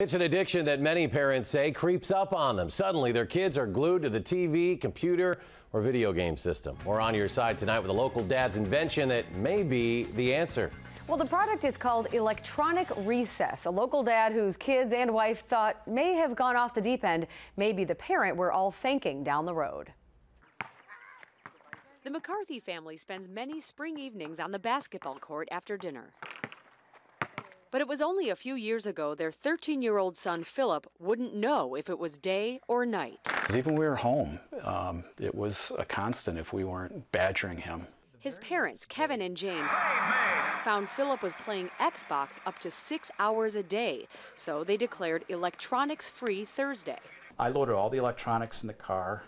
It's an addiction that many parents say creeps up on them. Suddenly, their kids are glued to the TV, computer, or video game system. We're on your side tonight with a local dad's invention that may be the answer. Well, the product is called electronic recess. A local dad whose kids and wife thought may have gone off the deep end may be the parent we're all thanking down the road. The McCarthy family spends many spring evenings on the basketball court after dinner. But it was only a few years ago their 13-year-old son, Philip, wouldn't know if it was day or night. Even when we were home, it was a constant if we weren't badgering him. His parents, Kevin and Jane, found Philip was playing Xbox up to 6 hours a day, so they declared electronics-free Thursday. I loaded all the electronics in the car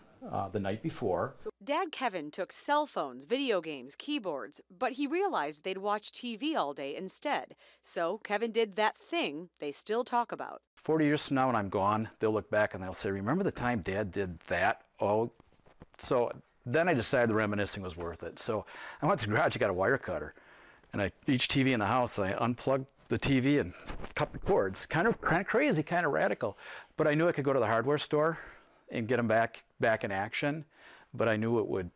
the night before. Dad Kevin took cell phones, video games, keyboards, but he realized they'd watch TV all day instead. So Kevin did that thing they still talk about. 40 years from now when I'm gone, they'll look back and they'll say, remember the time Dad did that? Oh, so then I decided the reminiscing was worth it. So I went to the garage, I got a wire cutter. And each TV in the house, I unplugged the TV and cut the cords. Kind of crazy, kind of radical. But I knew I could go to the hardware store and get them back in action, but I knew it would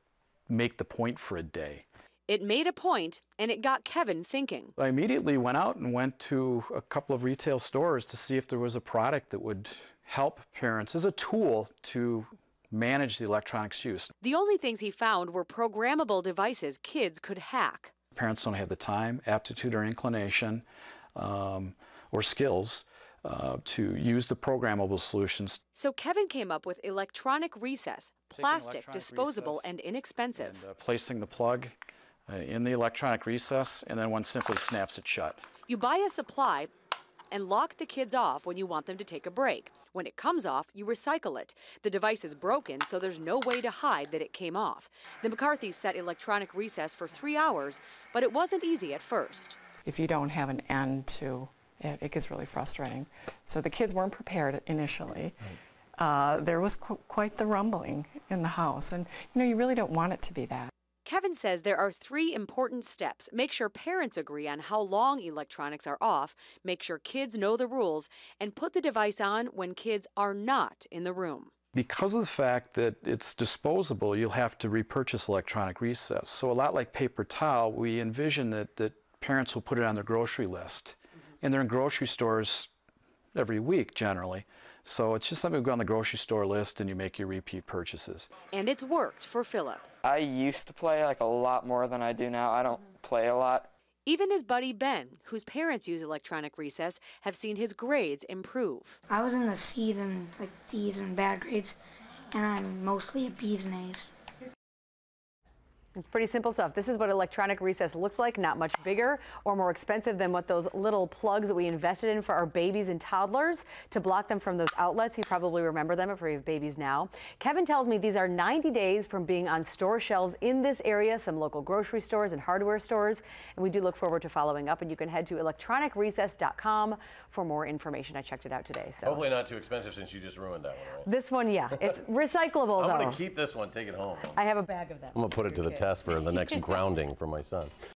make the point for a day. It made a point, and it got Kevin thinking. I immediately went out and went to a couple of retail stores to see if there was a product that would help parents as a tool to manage the electronics use. The only things he found were programmable devices kids could hack. Parents don't have the time, aptitude, or inclination, or skills to use the programmable solutions. So Kevin came up with electronic recess, plastic, disposable, and inexpensive. And, placing the plug in the electronic recess, and then one simply snaps it shut. You buy a supply and lock the kids off when you want them to take a break. When it comes off, you recycle it. The device is broken, so there's no way to hide that it came off. The McCarthys set electronic recess for 3 hours, but it wasn't easy at first. If you don't have an end to it, it gets really frustrating. So the kids weren't prepared initially. There was quite the rumbling in the house, and you really don't want it to be that. Kevin says there are 3 important steps. Make sure parents agree on how long electronics are off, make sure kids know the rules, and put the device on when kids are not in the room. Because of the fact that it's disposable, you'll have to repurchase electronic recess. So a lot like paper towel, we envision that parents will put it on their grocery list. And they're in grocery stores every week, generally. So it's just something you go on the grocery store list and you make your repeat purchases. And it's worked for Philip. I used to play a lot more than I do now. I don't play a lot. Even his buddy Ben, whose parents use electronic recess, have seen his grades improve. I was in the C's and D's and bad grades, and I'm mostly at B's and A's. It's pretty simple stuff. This is what electronic recess looks like, not much bigger or more expensive than what those little plugs that we invested in for our babies and toddlers to block them from those outlets. You probably remember them if you have babies now. Kevin tells me these are 90 days from being on store shelves in this area, some local grocery stores and hardware stores. And we do look forward to following up, and you can head to electronicrecess.com for more information. I checked it out today. So hopefully not too expensive since you just ruined that one, right? This one, yeah. It's recyclable, though. I'm going to keep this one, take it home. I have a bag of them. I'm going to put it to the test for the next grounding for my son.